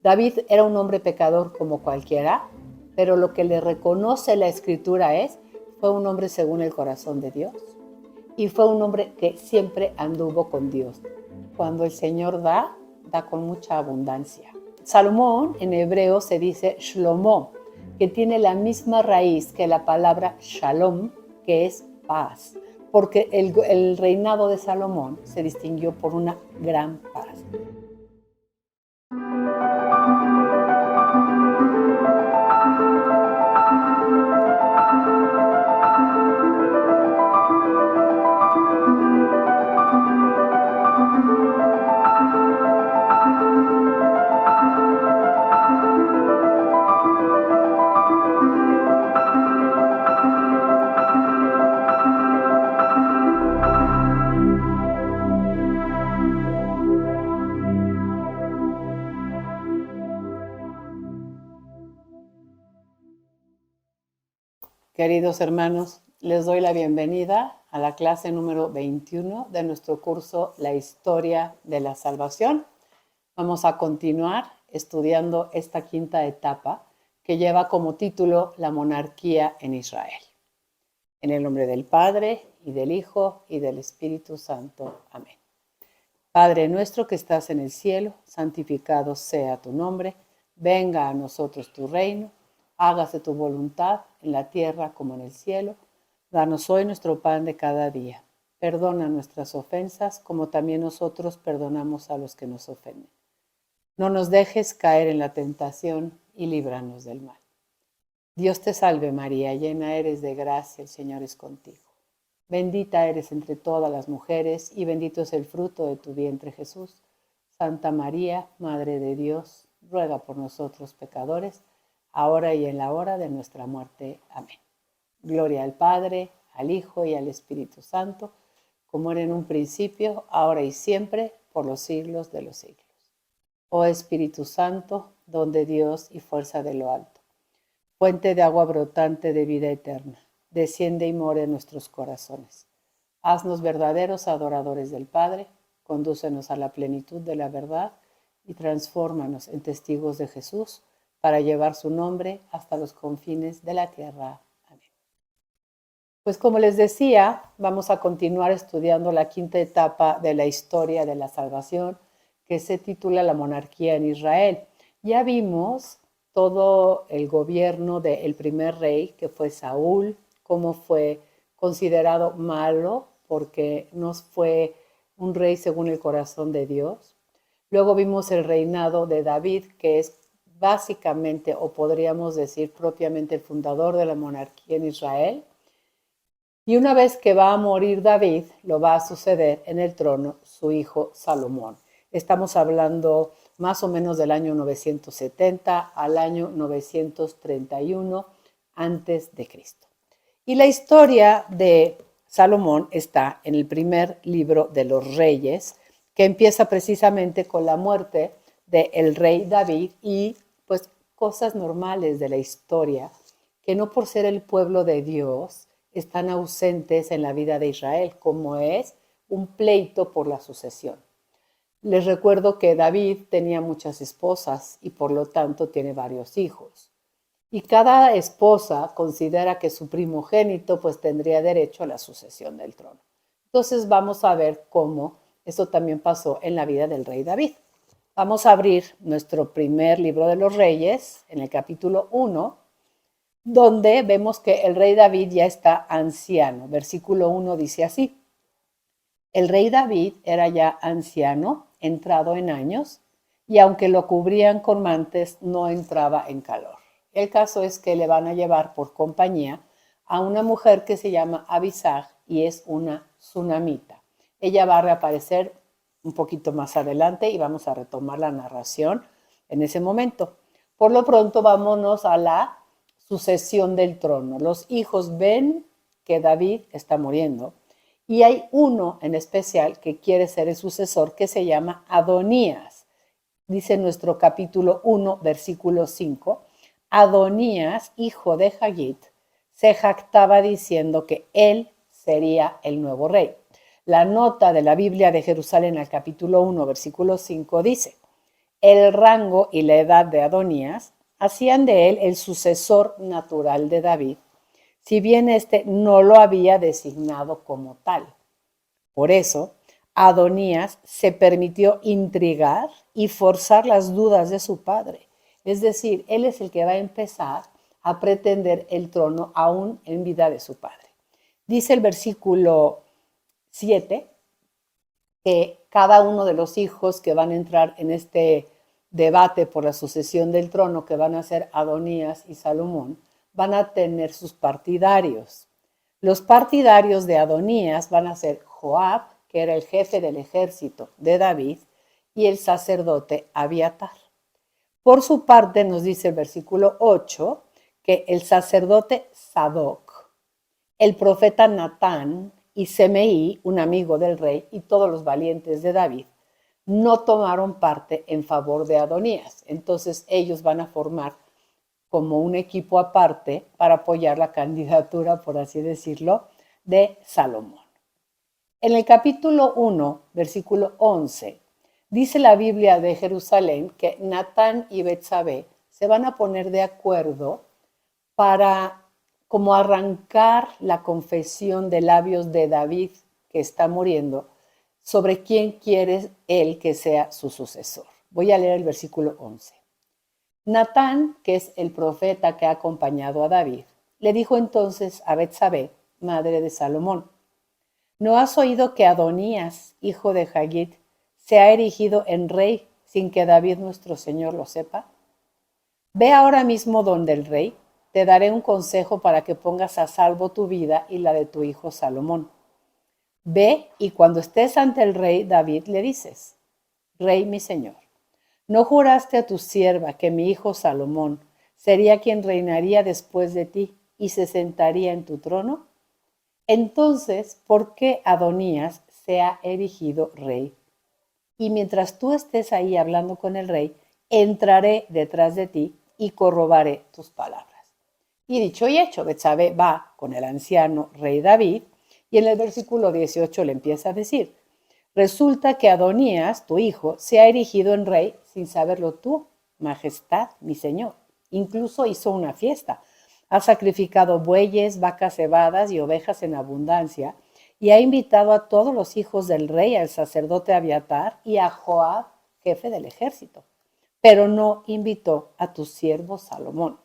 David era un hombre pecador como cualquiera, pero lo que le reconoce la Escritura fue un hombre según el corazón de Dios y fue un hombre que siempre anduvo con Dios. Cuando el Señor da con mucha abundancia. Salomón en hebreo se dice Shlomo, que tiene la misma raíz que la palabra Shalom, que es paz, porque el reinado de Salomón se distinguió por una gran paz. Queridos hermanos, les doy la bienvenida a la clase número 21 de nuestro curso La Historia de la Salvación. Vamos a continuar estudiando esta quinta etapa que lleva como título La monarquía en Israel. En el nombre del Padre, y del Hijo, y del Espíritu Santo. Amén. Padre nuestro que estás en el cielo, santificado sea tu nombre. Venga a nosotros tu reino. Hágase tu voluntad en la tierra como en el cielo. Danos hoy nuestro pan de cada día. Perdona nuestras ofensas como también nosotros perdonamos a los que nos ofenden. No nos dejes caer en la tentación y líbranos del mal. Dios te salve María, llena eres de gracia, el Señor es contigo. Bendita eres entre todas las mujeres y bendito es el fruto de tu vientre Jesús. Santa María, Madre de Dios, ruega por nosotros pecadores, ahora y en la hora de nuestra muerte. Amén. Gloria al Padre, al Hijo y al Espíritu Santo, como era en un principio, ahora y siempre, por los siglos de los siglos. Oh Espíritu Santo, don de Dios y fuerza de lo alto, fuente de agua brotante de vida eterna, desciende y mora en nuestros corazones. Haznos verdaderos adoradores del Padre, condúcenos a la plenitud de la verdad y transfórmanos en testigos de Jesús para llevar su nombre hasta los confines de la tierra. Amén. Pues como les decía, vamos a continuar estudiando la quinta etapa de la historia de la salvación, que se titula La monarquía en Israel. Ya vimos todo el gobierno del primer rey, que fue Saúl, cómo fue considerado malo porque no fue un rey según el corazón de Dios. Luego vimos el reinado de David, que es básicamente, o podríamos decir propiamente, el fundador de la monarquía en Israel. Y una vez que va a morir David, lo va a suceder en el trono su hijo Salomón. Estamos hablando más o menos del año 970 al año 931 antes de Cristo. Y la historia de Salomón está en el primer libro de los Reyes, que empieza precisamente con la muerte del rey David y pues cosas normales de la historia que no por ser el pueblo de Dios están ausentes en la vida de Israel, como es un pleito por la sucesión. Les recuerdo que David tenía muchas esposas y por lo tanto tiene varios hijos. Y cada esposa considera que su primogénito pues tendría derecho a la sucesión del trono. Entonces vamos a ver cómo eso también pasó en la vida del rey David. Vamos a abrir nuestro primer libro de los Reyes en el capítulo 1, donde vemos que el rey David ya está anciano. Versículo 1 dice así: el rey David era ya anciano, entrado en años, y aunque lo cubrían con mantes, no entraba en calor. El caso es que le van a llevar por compañía a una mujer que se llama Abisag y es una sunamita. Ella va a reaparecer un poquito más adelante y vamos a retomar la narración en ese momento. Por lo pronto, vámonos a la sucesión del trono. Los hijos ven que David está muriendo y hay uno en especial que quiere ser el sucesor, que se llama Adonías. Dice nuestro capítulo 1, versículo 5, Adonías, hijo de Hagit, se jactaba diciendo que él sería el nuevo rey. La nota de la Biblia de Jerusalén al capítulo 1, versículo 5 dice: el rango y la edad de Adonías hacían de él el sucesor natural de David, si bien éste no lo había designado como tal. Por eso, Adonías se permitió intrigar y forzar las dudas de su padre. Es decir, él es el que va a empezar a pretender el trono aún en vida de su padre. Dice el versículo 7 que cada uno de los hijos que van a entrar en este debate por la sucesión del trono, que van a ser Adonías y Salomón, van a tener sus partidarios. Los partidarios de Adonías van a ser Joab, que era el jefe del ejército de David, y el sacerdote Abiatar. Por su parte, nos dice el versículo 8, que el sacerdote Sadoc, el profeta Natán y Semeí, un amigo del rey, y todos los valientes de David, no tomaron parte en favor de Adonías. Entonces ellos van a formar como un equipo aparte para apoyar la candidatura, por así decirlo, de Salomón. En el capítulo 1, versículo 11, dice la Biblia de Jerusalén que Natán y Betsabé se van a poner de acuerdo para como arrancar la confesión de labios de David, que está muriendo, sobre quién quiere él que sea su sucesor. Voy a leer el versículo 11. Natán, que es el profeta que ha acompañado a David, le dijo entonces a Betsabé, madre de Salomón: ¿no has oído que Adonías, hijo de Hagit, se ha erigido en rey sin que David nuestro señor lo sepa? Ve ahora mismo donde el rey, te daré un consejo para que pongas a salvo tu vida y la de tu hijo Salomón. Ve y cuando estés ante el rey David le dices: Rey mi señor, ¿no juraste a tu sierva que mi hijo Salomón sería quien reinaría después de ti y se sentaría en tu trono? Entonces, ¿por qué Adonías se ha erigido rey? Y mientras tú estés ahí hablando con el rey, entraré detrás de ti y corroboraré tus palabras. Y dicho y hecho, Betsabé va con el anciano rey David y en el versículo 18 le empieza a decir: resulta que Adonías, tu hijo, se ha erigido en rey sin saberlo tú, majestad, mi señor. Incluso hizo una fiesta. Ha sacrificado bueyes, vacas cebadas y ovejas en abundancia, y ha invitado a todos los hijos del rey, al sacerdote Abiatar y a Joab, jefe del ejército. Pero no invitó a tu siervo Salomón.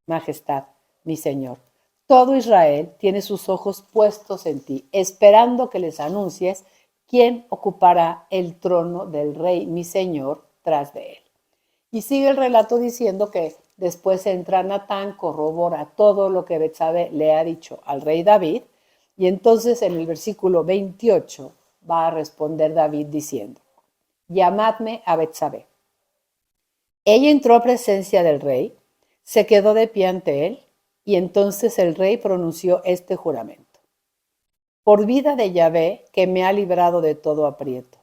Majestad, mi señor, todo Israel tiene sus ojos puestos en ti, esperando que les anuncies quién ocupará el trono del rey, mi señor, tras de él. Y sigue el relato diciendo que después entra Natán, corrobora todo lo que Betsabé le ha dicho al rey David, y entonces en el versículo 28 va a responder David diciendo: llamadme a Betsabé. Ella entró a presencia del rey, se quedó de pie ante él, y entonces el rey pronunció este juramento: por vida de Yahvé, que me ha librado de todo aprieto,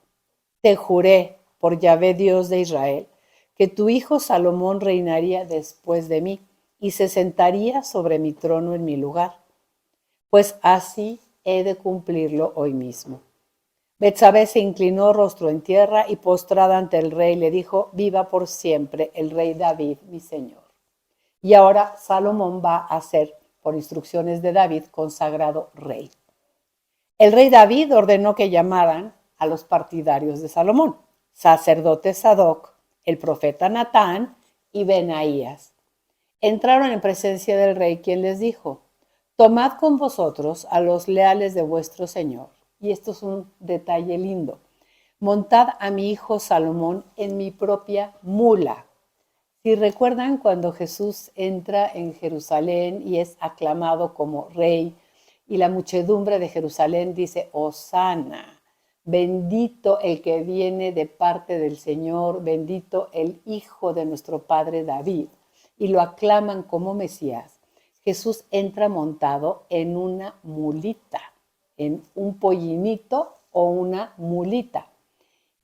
te juré por Yahvé, Dios de Israel, que tu hijo Salomón reinaría después de mí y se sentaría sobre mi trono en mi lugar, pues así he de cumplirlo hoy mismo. Betsabé se inclinó rostro en tierra y postrada ante el rey le dijo: viva por siempre el rey David, mi señor. Y ahora Salomón va a ser, por instrucciones de David, consagrado rey. El rey David ordenó que llamaran a los partidarios de Salomón: sacerdote Sadoc, el profeta Natán y Benaías. Entraron en presencia del rey, quien les dijo: tomad con vosotros a los leales de vuestro señor. Y esto es un detalle lindo: montad a mi hijo Salomón en mi propia mula. Si recuerdan, cuando Jesús entra en Jerusalén y es aclamado como rey, y la muchedumbre de Jerusalén dice: Hosana, bendito el que viene de parte del Señor, bendito el Hijo de nuestro Padre David, y lo aclaman como Mesías. Jesús entra montado en una mulita, en un pollinito o una mulita.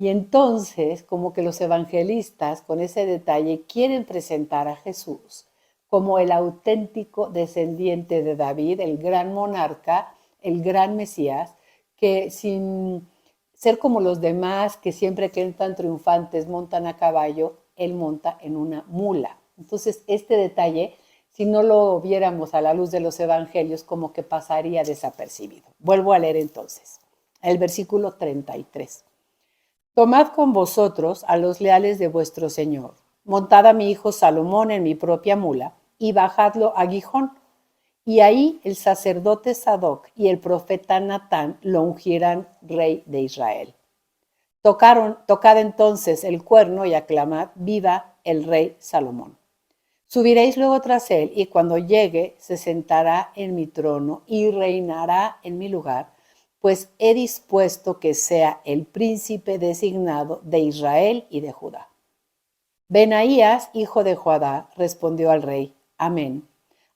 Y entonces, como que los evangelistas, con ese detalle, quieren presentar a Jesús como el auténtico descendiente de David, el gran monarca, el gran Mesías, que sin ser como los demás que siempre que entran triunfantes montan a caballo, él monta en una mula. Entonces, este detalle, si no lo viéramos a la luz de los evangelios, como que pasaría desapercibido. Vuelvo a leer entonces el versículo 33. Tomad con vosotros a los leales de vuestro Señor, montad a mi hijo Salomón en mi propia mula y bajadlo a Gijón. Y ahí el sacerdote Sadoc y el profeta Natán lo ungirán rey de Israel. Tocad entonces el cuerno y aclamad, viva el rey Salomón. Subiréis luego tras él, y cuando llegue se sentará en mi trono y reinará en mi lugar, pues he dispuesto que sea el príncipe designado de Israel y de Judá. Benaías, hijo de Joadá, respondió al rey, amén.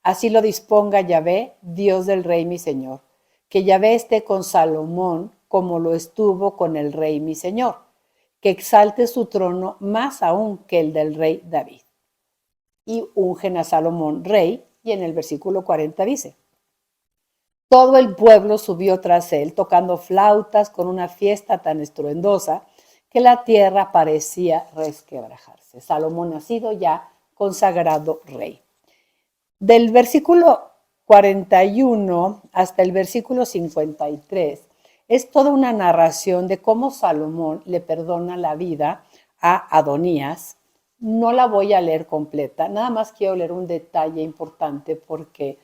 Así lo disponga Yahvé, Dios del rey mi señor, que Yahvé esté con Salomón como lo estuvo con el rey mi señor, que exalte su trono más aún que el del rey David. Y ungen a Salomón rey, y en el versículo 40 dice, todo el pueblo subió tras él, tocando flautas con una fiesta tan estruendosa que la tierra parecía resquebrajarse. Salomón ha sido ya consagrado rey. Del versículo 41 hasta el versículo 53 es toda una narración de cómo Salomón le perdona la vida a Adonías. No la voy a leer completa, nada más quiero leer un detalle importante porque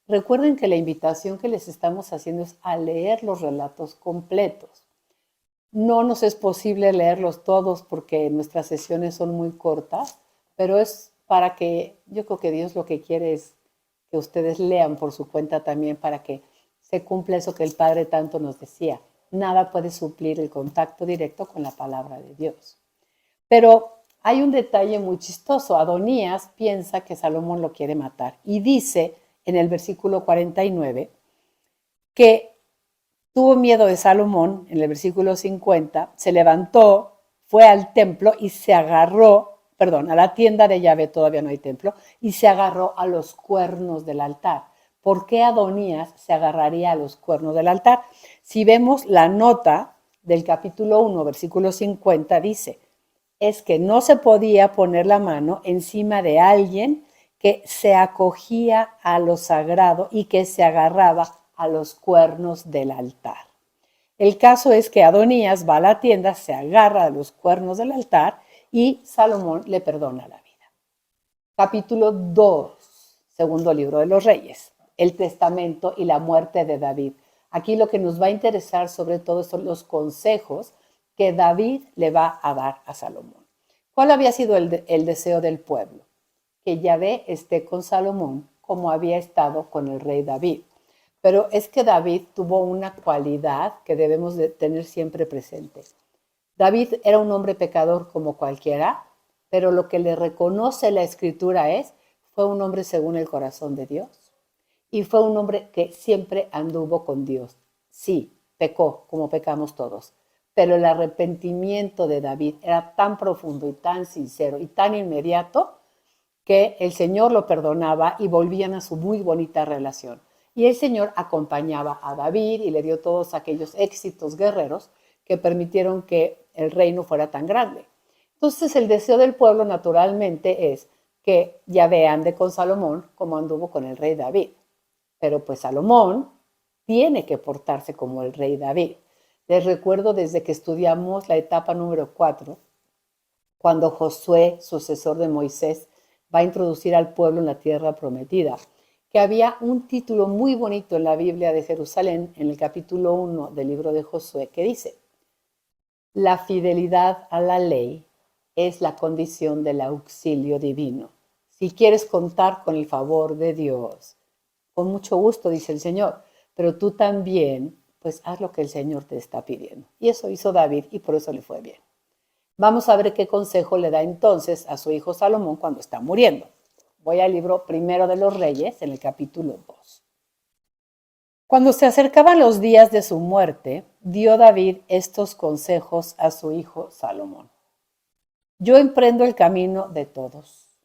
recuerden que la invitación que les estamos haciendo es a leer los relatos completos. No nos es posible leerlos todos porque nuestras sesiones son muy cortas, pero es para que, yo creo que Dios lo que quiere es que ustedes lean por su cuenta también para que se cumpla eso que el Padre tanto nos decía. Nada puede suplir el contacto directo con la palabra de Dios. Pero hay un detalle muy chistoso. Adonías piensa que Salomón lo quiere matar y dice en el versículo 49 que tuvo miedo de Salomón, en el versículo 50, se levantó, fue al templo y se agarró, a la tienda de Yahvé, todavía no hay templo, y se agarró a los cuernos del altar. ¿Por qué Adonías se agarraría a los cuernos del altar? Si vemos la nota del capítulo 1, versículo 50, dice, es que no se podía poner la mano encima de alguien que se acogía a lo sagrado y que se agarraba a los cuernos del altar. El caso es que Adonías va a la tienda, se agarra a los cuernos del altar y Salomón le perdona la vida. Capítulo 2, segundo libro de los Reyes, el testamento y la muerte de David. Aquí lo que nos va a interesar sobre todo son los consejos que David le va a dar a Salomón. ¿Cuál había sido el deseo del pueblo? Que Yahvé esté con Salomón como había estado con el rey David. Pero es que David tuvo una cualidad que debemos de tener siempre presente. David era un hombre pecador como cualquiera, pero lo que le reconoce la Escritura fue un hombre según el corazón de Dios y fue un hombre que siempre anduvo con Dios. Sí, pecó como pecamos todos, pero el arrepentimiento de David era tan profundo y tan sincero y tan inmediato que el Señor lo perdonaba y volvían a su muy bonita relación. Y el Señor acompañaba a David y le dio todos aquellos éxitos guerreros que permitieron que el reino fuera tan grande. Entonces el deseo del pueblo naturalmente es que Yahvé ande con Salomón como anduvo con el rey David. Pero pues Salomón tiene que portarse como el rey David. Les recuerdo desde que estudiamos la etapa número 4, cuando Josué, sucesor de Moisés, va a introducir al pueblo en la tierra prometida, que había un título muy bonito en la Biblia de Jerusalén, en el capítulo 1 del libro de Josué, que dice, la fidelidad a la ley es la condición del auxilio divino. Si quieres contar con el favor de Dios, con mucho gusto, dice el Señor, pero tú también, pues haz lo que el Señor te está pidiendo. Y eso hizo David y por eso le fue bien. Vamos a ver qué consejo le da entonces a su hijo Salomón cuando está muriendo. Voy al libro primero de los Reyes, en el capítulo 2. Cuando se acercaban los días de su muerte, dio David estos consejos a su hijo Salomón. Yo emprendo el camino de todos.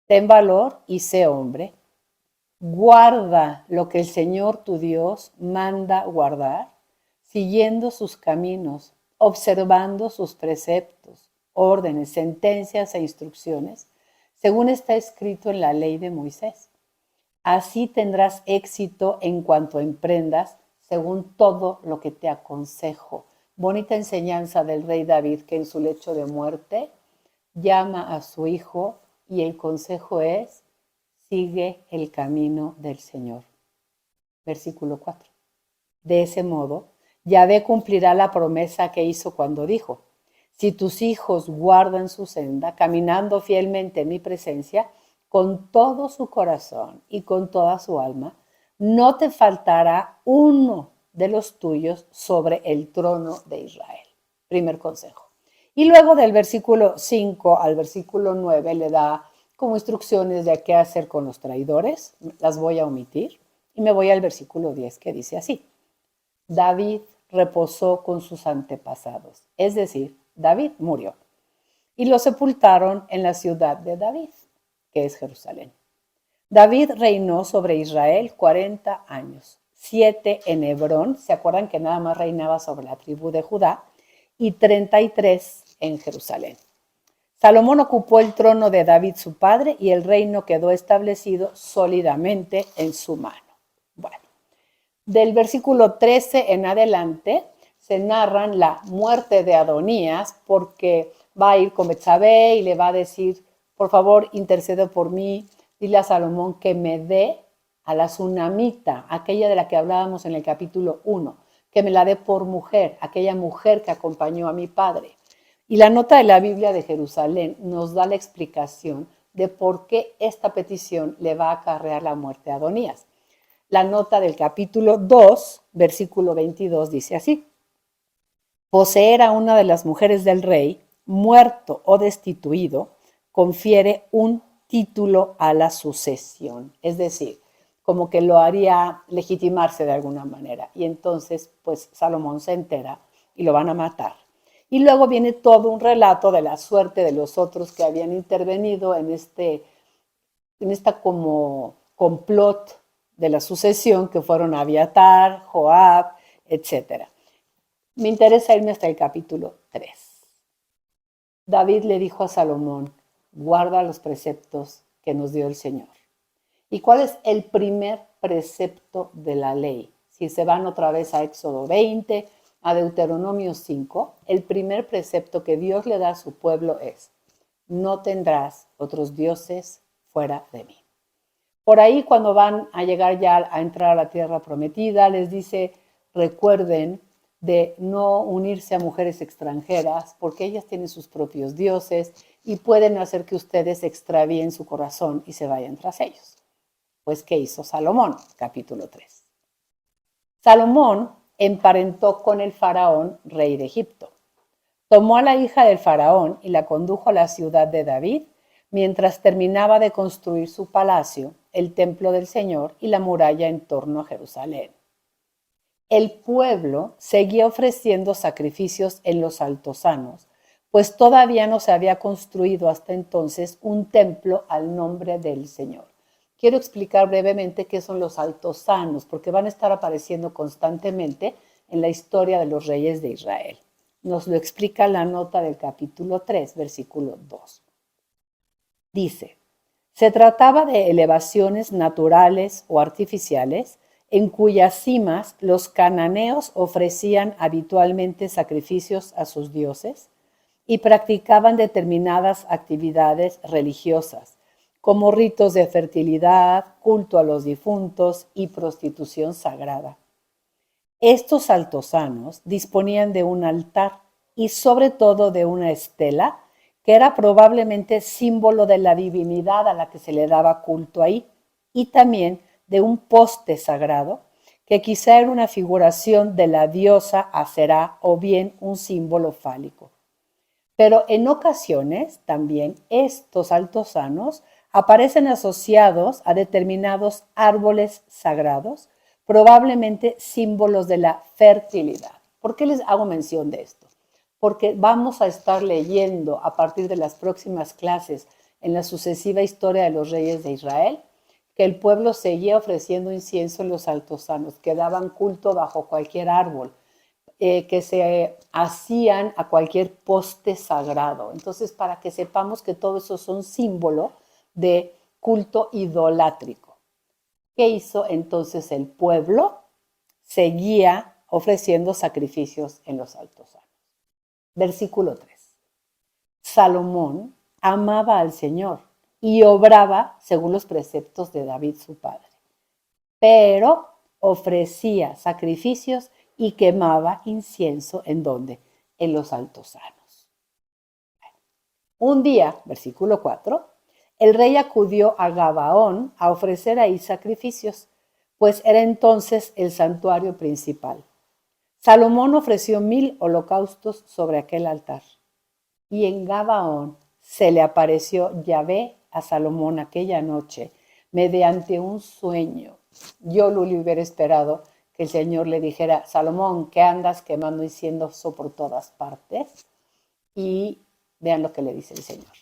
Ten valor y sé hombre. Guarda lo que el Señor tu Dios manda guardar, siguiendo sus caminos, observando sus preceptos, órdenes, sentencias e instrucciones, según está escrito en la ley de Moisés. Así tendrás éxito en cuanto emprendas, según todo lo que te aconsejo. Bonita enseñanza del rey David, que en su lecho de muerte llama a su hijo y el consejo es: sigue el camino del Señor. Versículo 4. De ese modo, Yahvé cumplirá la promesa que hizo cuando dijo: si tus hijos guardan su senda, caminando fielmente en mi presencia, con todo su corazón y con toda su alma, no te faltará uno de los tuyos sobre el trono de Israel. Primer consejo. Y luego del versículo 5 al versículo 9 le da como instrucciones de qué hacer con los traidores. Las voy a omitir y me voy al versículo 10, que dice así: David reposó con sus antepasados, es decir, David murió, y lo sepultaron en la ciudad de David, que es Jerusalén. David reinó sobre Israel 40 años, 7 en Hebrón, ¿se acuerdan que nada más reinaba sobre la tribu de Judá? Y 33 en Jerusalén. Salomón ocupó el trono de David su padre y el reino quedó establecido sólidamente en su mano. Bueno, del versículo 13 en adelante se narran la muerte de Adonías, porque va a ir con Betsabé y le va a decir: por favor, intercede por mí, dile a Salomón que me dé a la tsunamita, aquella de la que hablábamos en el capítulo 1, que me la dé por mujer, aquella mujer que acompañó a mi padre. Y la nota de la Biblia de Jerusalén nos da la explicación de por qué esta petición le va a acarrear la muerte a Adonías. La nota del capítulo 2, versículo 22, dice así: poseer a una de las mujeres del rey, muerto o destituido, confiere un título a la sucesión. Es decir, como que lo haría legitimarse de alguna manera. Y entonces, pues Salomón se entera y lo van a matar. Y luego viene todo un relato de la suerte de los otros que habían intervenido en esta como complot de la sucesión, que fueron Abiatar, Joab, etc. Me interesa irme hasta el capítulo 3. David le dijo a Salomón: guarda los preceptos que nos dio el Señor. ¿Y cuál es el primer precepto de la ley? Si se van otra vez a Éxodo 20, a Deuteronomio 5, el primer precepto que Dios le da a su pueblo es: no tendrás otros dioses fuera de mí. Por ahí, cuando van a llegar ya a entrar a la tierra prometida, les dice: recuerden de no unirse a mujeres extranjeras, porque ellas tienen sus propios dioses y pueden hacer que ustedes extravíen su corazón y se vayan tras ellos. Pues, ¿qué hizo Salomón? Capítulo 3. Salomón emparentó con el faraón, rey de Egipto. Tomó a la hija del faraón y la condujo a la ciudad de David, mientras terminaba de construir su palacio, el templo del Señor y la muralla en torno a Jerusalén. El pueblo seguía ofreciendo sacrificios en los altosanos, pues todavía no se había construido hasta entonces un templo al nombre del Señor. Quiero explicar brevemente qué son los altosanos, porque van a estar apareciendo constantemente en la historia de los reyes de Israel. Nos lo explica la nota del capítulo 3, versículo 2. Dice: se trataba de elevaciones naturales o artificiales en cuyas cimas los cananeos ofrecían habitualmente sacrificios a sus dioses y practicaban determinadas actividades religiosas, como ritos de fertilidad, culto a los difuntos y prostitución sagrada. Estos altosanos disponían de un altar y sobre todo de una estela, que era probablemente símbolo de la divinidad a la que se le daba culto ahí, y también de un poste sagrado, que quizá era una figuración de la diosa Aserá o bien un símbolo fálico. Pero en ocasiones también estos altosanos aparecen asociados a determinados árboles sagrados, probablemente símbolos de la fertilidad. ¿Por qué les hago mención de esto? Porque vamos a estar leyendo a partir de las próximas clases en la sucesiva historia de los reyes de Israel, que el pueblo seguía ofreciendo incienso en los altosanos, que daban culto bajo cualquier árbol, que se hacían a cualquier poste sagrado. Entonces, para que sepamos que todo eso son símbolo de culto idolátrico. ¿Qué hizo entonces el pueblo? Seguía ofreciendo sacrificios en los altos hornos. Versículo 3. Salomón amaba al Señor y obraba según los preceptos de David su padre, pero ofrecía sacrificios y quemaba incienso ¿en dónde? En los altosanos. Un día, versículo 4, el rey acudió a Gabaón a ofrecer ahí sacrificios, pues era entonces el santuario principal. Salomón ofreció 1000 holocaustos sobre aquel altar. Y en Gabaón se le apareció Yahvé a Salomón aquella noche mediante un sueño. Yo lo hubiera esperado que el Señor le dijera: Salomón, ¿qué andas quemando incienso por todas partes? Y vean lo que le dice el Señor.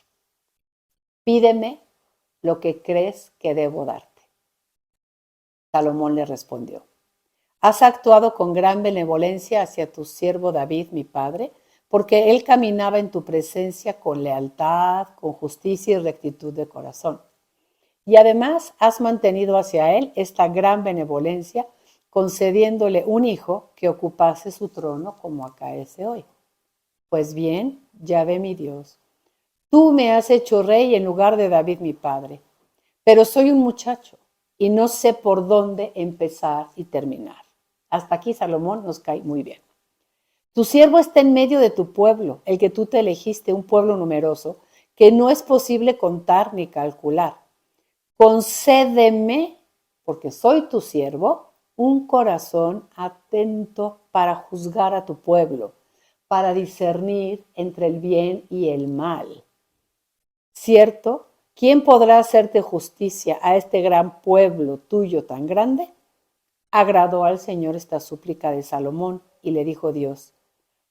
Pídeme lo que crees que debo darte. Salomón le respondió: has actuado con gran benevolencia hacia tu siervo David, mi padre, porque él caminaba en tu presencia con lealtad, con justicia y rectitud de corazón. Y además has mantenido hacia él esta gran benevolencia, concediéndole un hijo que ocupase su trono como acaece hoy. Pues bien, Yahvé mi Dios, tú me has hecho rey en lugar de David mi padre, pero soy un muchacho y no sé por dónde empezar y terminar. Hasta aquí Salomón nos cae muy bien. Tu siervo está en medio de tu pueblo, el que tú te elegiste, un pueblo numeroso, que no es posible contar ni calcular. Concédeme, porque soy tu siervo, un corazón atento para juzgar a tu pueblo, para discernir entre el bien y el mal. ¿Cierto? ¿Quién podrá hacerte justicia a este gran pueblo tuyo tan grande? Agradó al Señor esta súplica de Salomón y le dijo Dios: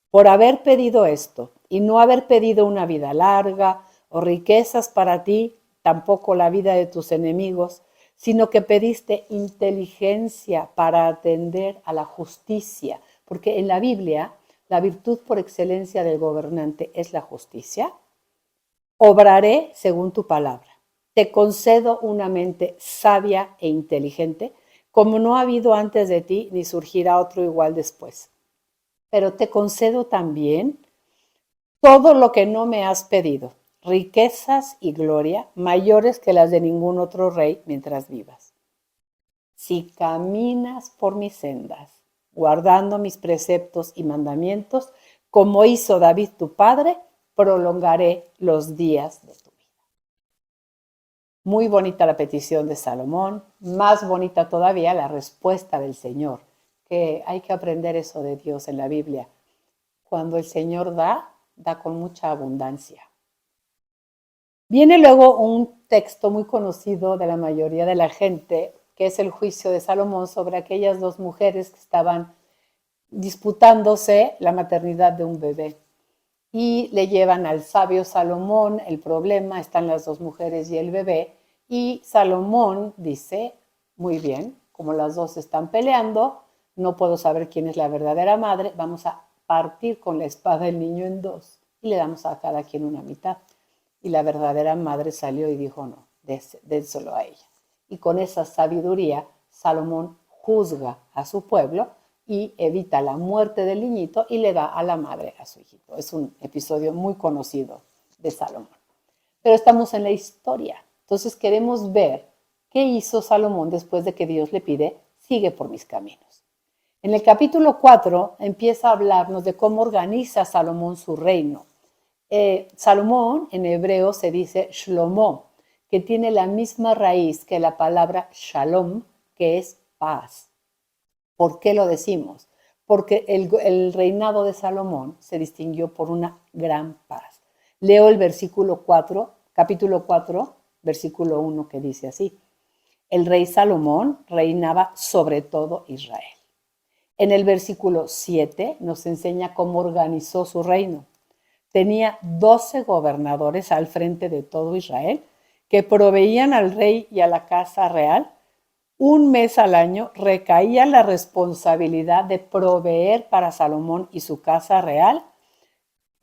por haber pedido esto y no haber pedido una vida larga o riquezas para ti, tampoco la vida de tus enemigos, sino que pediste inteligencia para atender a la justicia, porque en la Biblia la virtud por excelencia del gobernante es la justicia. Obraré según tu palabra. Te concedo una mente sabia e inteligente, como no ha habido antes de ti, ni surgirá otro igual después. Pero te concedo también todo lo que no me has pedido, riquezas y gloria mayores que las de ningún otro rey mientras vivas. Si caminas por mis sendas, guardando mis preceptos y mandamientos, como hizo David tu padre, prolongaré los días de tu vida. Muy bonita la petición de Salomón, más bonita todavía la respuesta del Señor, que hay que aprender eso de Dios en la Biblia. Cuando el Señor da, da con mucha abundancia. Viene luego un texto muy conocido de la mayoría de la gente, que es el juicio de Salomón sobre aquellas dos mujeres que estaban disputándose la maternidad de un bebé. Y le llevan al sabio Salomón el problema, están las dos mujeres y el bebé, y Salomón dice: muy bien, como las dos están peleando, no puedo saber quién es la verdadera madre, vamos a partir con la espada el niño en dos y le damos a cada quien una mitad. Y la verdadera madre salió y dijo: no, déselo a ella. Y con esa sabiduría Salomón juzga a su pueblo y evita la muerte del niñito y le da a la madre a su hijito. Es un episodio muy conocido de Salomón. Pero estamos en la historia. Entonces queremos ver qué hizo Salomón después de que Dios le pide: sigue por mis caminos. En el capítulo 4 empieza a hablarnos de cómo organiza Salomón su reino. Salomón en hebreo se dice Shlomo, que tiene la misma raíz que la palabra shalom, que es paz. ¿Por qué lo decimos? Porque el reinado de Salomón se distinguió por una gran paz. Leo el versículo 4, capítulo 4, versículo 1, que dice así: el rey Salomón reinaba sobre todo Israel. En el versículo 7 nos enseña cómo organizó su reino. Tenía 12 gobernadores al frente de todo Israel que proveían al rey y a la casa real Un mes al año recaía la responsabilidad de proveer para Salomón y su casa real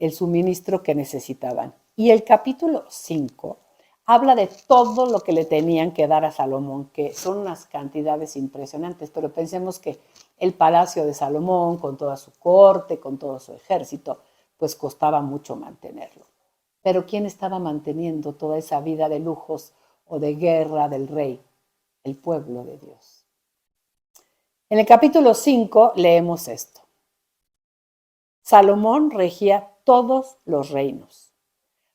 el suministro que necesitaban. Y el capítulo 5 habla de todo lo que le tenían que dar a Salomón, que son unas cantidades impresionantes, pero pensemos que el palacio de Salomón, con toda su corte, con todo su ejército, pues costaba mucho mantenerlo. Pero ¿quién estaba manteniendo toda esa vida de lujos o de guerra del rey? El pueblo de Dios. En el capítulo 5 leemos esto. Salomón regía todos los reinos.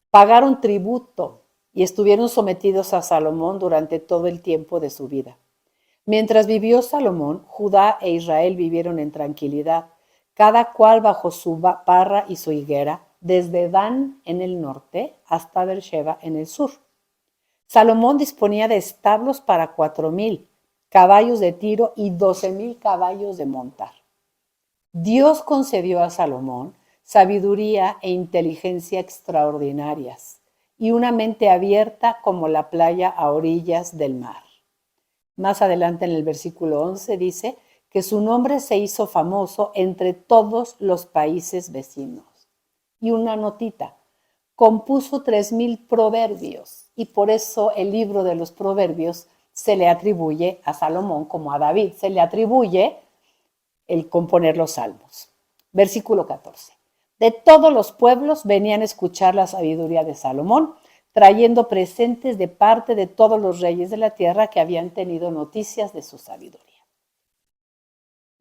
Pagaron tributo y estuvieron sometidos a Salomón durante todo el tiempo de su vida. Mientras vivió Salomón, Judá e Israel vivieron en tranquilidad, cada cual bajo su parra y su higuera, desde Dan en el norte hasta Beersheba en el sur. Salomón disponía de establos para 4,000 caballos de tiro y 12,000 caballos de montar. Dios concedió a Salomón sabiduría e inteligencia extraordinarias y una mente abierta como la playa a orillas del mar. Más adelante en el versículo 11 dice que su nombre se hizo famoso entre todos los países vecinos. Y una notita, compuso 3,000 proverbios y por eso el libro de los proverbios se le atribuye a Salomón como a David, se le atribuye el componer los salmos. Versículo 14. De todos los pueblos venían a escuchar la sabiduría de Salomón, trayendo presentes de parte de todos los reyes de la tierra que habían tenido noticias de su sabiduría.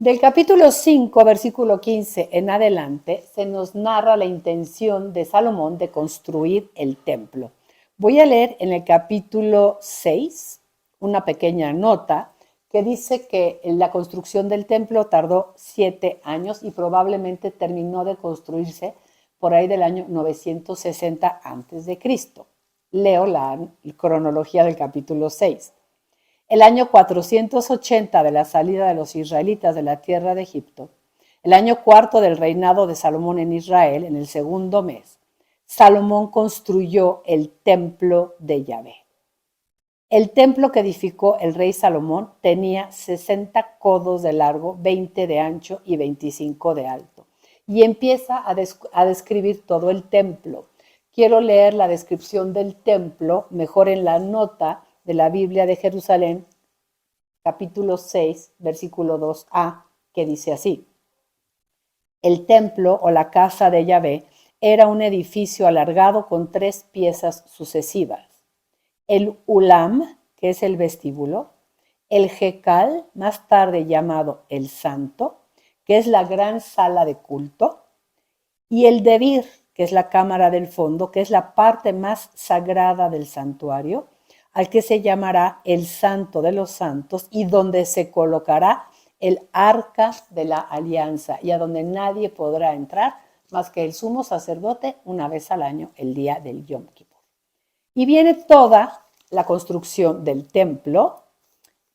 Del capítulo 5, versículo 15 en adelante, se nos narra la intención de Salomón de construir el templo. Voy a leer en el capítulo 6 una pequeña nota que dice que la construcción del templo tardó 7 años y probablemente terminó de construirse por ahí del año 960 a.C. Leo la cronología del capítulo 6. El año 480 de la salida de los israelitas de la tierra de Egipto, el año cuarto del reinado de Salomón en Israel, en el segundo mes, Salomón construyó el templo de Yahvé. El templo que edificó el rey Salomón tenía 60 codos de largo, 20 de ancho y 25 de alto. Y empieza a describir todo el templo. Quiero leer la descripción del templo, mejor en la nota de la Biblia de Jerusalén, capítulo 6, versículo 2a, que dice así. El templo o la casa de Yahvé era un edificio alargado con 3 piezas sucesivas. El Ulam, que es el vestíbulo, el Jekal, más tarde llamado el Santo, que es la gran sala de culto, y el Debir, que es la cámara del fondo, que es la parte más sagrada del santuario, al que se llamará el Santo de los Santos y donde se colocará el arca de la alianza y a donde nadie podrá entrar más que el sumo sacerdote una vez al año, el día del Yom Kippur. Y viene toda la construcción del templo,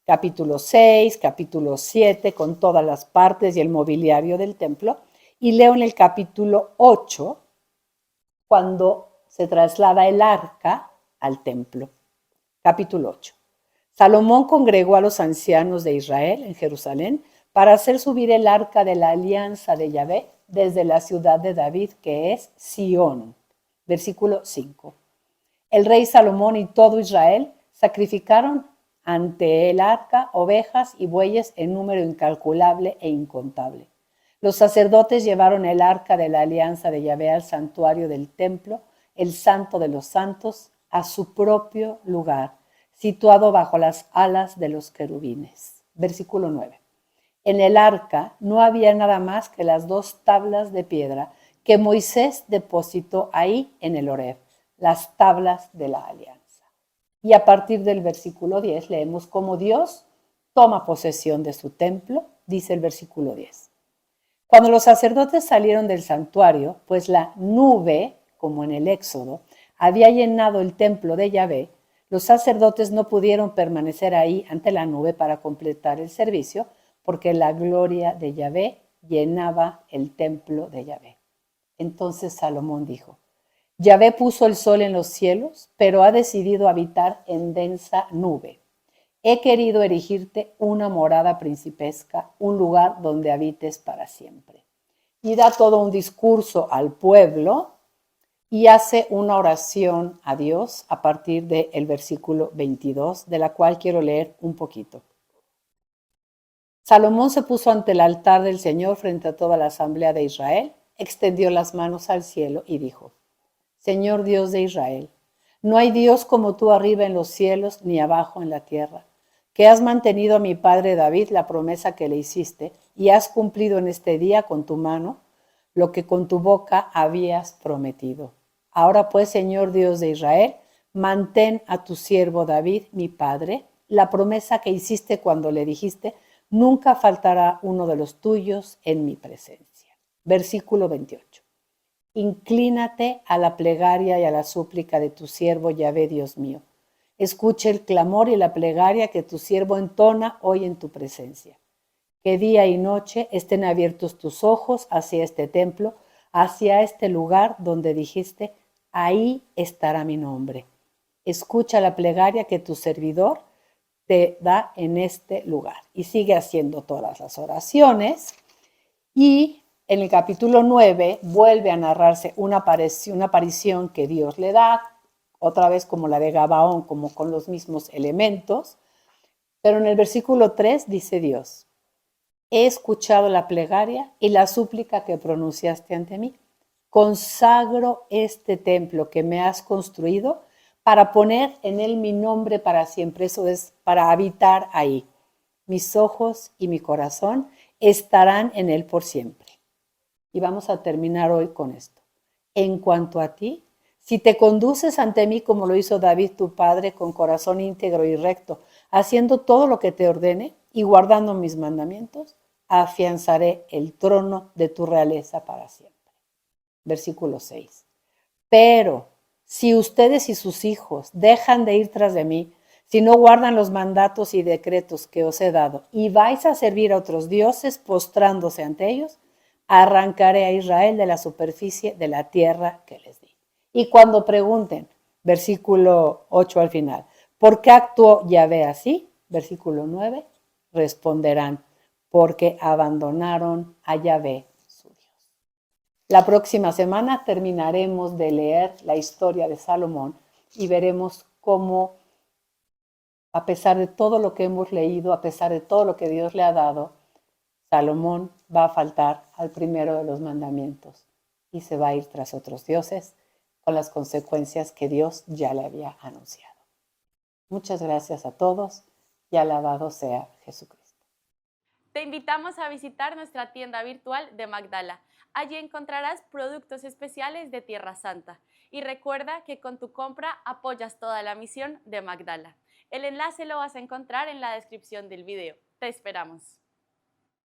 capítulo 6, capítulo 7, con todas las partes y el mobiliario del templo. Y leo en el capítulo 8, cuando se traslada el arca al templo. Capítulo 8. Salomón congregó a los ancianos de Israel en Jerusalén para hacer subir el arca de la alianza de Yahvé desde la ciudad de David, que es Sión. Versículo 5. El rey Salomón y todo Israel sacrificaron ante el arca ovejas y bueyes en número incalculable e incontable. Los sacerdotes llevaron el arca de la alianza de Yahvé al santuario del templo, el santo de los santos, a su propio lugar, situado bajo las alas de los querubines. Versículo 9. En el arca no había nada más que las 2 tablas de piedra que Moisés depositó ahí en el Horeb, las tablas de la alianza. Y a partir del versículo 10 leemos cómo Dios toma posesión de su templo, dice el versículo 10. Cuando los sacerdotes salieron del santuario, pues la nube, como en el Éxodo, había llenado el templo de Yahvé, los sacerdotes no pudieron permanecer ahí ante la nube para completar el servicio, porque la gloria de Yahvé llenaba el templo de Yahvé. Entonces Salomón dijo, Yahvé puso el sol en los cielos, pero ha decidido habitar en densa nube. He querido erigirte una morada principesca, un lugar donde habites para siempre. Y da todo un discurso al pueblo y hace una oración a Dios a partir del versículo 22, de la cual quiero leer un poquito. Salomón se puso ante el altar del Señor frente a toda la asamblea de Israel, extendió las manos al cielo y dijo: Señor Dios de Israel, no hay Dios como tú arriba en los cielos ni abajo en la tierra, que has mantenido a mi padre David la promesa que le hiciste y has cumplido en este día con tu mano lo que con tu boca habías prometido. Ahora pues, Señor Dios de Israel, mantén a tu siervo David, mi padre, la promesa que hiciste cuando le dijiste: nunca faltará uno de los tuyos en mi presencia. Versículo 28. Inclínate a la plegaria y a la súplica de tu siervo Yahvé, Dios mío. Escuche el clamor y la plegaria que tu siervo entona hoy en tu presencia. Que día y noche estén abiertos tus ojos hacia este templo, hacia este lugar donde dijiste: ahí estará mi nombre. Escucha la plegaria que tu servidor te da en este lugar. Y sigue haciendo todas las oraciones. Y en el capítulo 9 vuelve a narrarse una aparición que Dios le da, otra vez como la de Gabaón, como con los mismos elementos. Pero en el versículo 3 dice Dios: he escuchado la plegaria y la súplica que pronunciaste ante mí. Consagro este templo que me has construido para poner en él mi nombre para siempre. Eso es, para habitar ahí. Mis ojos y mi corazón estarán en él por siempre. Y vamos a terminar hoy con esto. En cuanto a ti, si te conduces ante mí como lo hizo David tu padre, con corazón íntegro y recto, haciendo todo lo que te ordene y guardando mis mandamientos, afianzaré el trono de tu realeza para siempre. Versículo 6. Pero si ustedes y sus hijos dejan de ir tras de mí, si no guardan los mandatos y decretos que os he dado y vais a servir a otros dioses postrándose ante ellos, arrancaré a Israel de la superficie de la tierra que les di. Y cuando pregunten, versículo 8 al final, ¿por qué actuó Yahvé así? Versículo 9, responderán: porque abandonaron a Yahvé, su Dios. La próxima semana terminaremos de leer la historia de Salomón y veremos cómo, a pesar de todo lo que hemos leído, a pesar de todo lo que Dios le ha dado, Salomón va a faltar al primero de los mandamientos y se va a ir tras otros dioses con las consecuencias que Dios ya le había anunciado. Muchas gracias a todos y alabado sea Jesucristo. Te invitamos a visitar nuestra tienda virtual de Magdala. Allí encontrarás productos especiales de Tierra Santa. Y recuerda que con tu compra apoyas toda la misión de Magdala. El enlace lo vas a encontrar en la descripción del video. Te esperamos.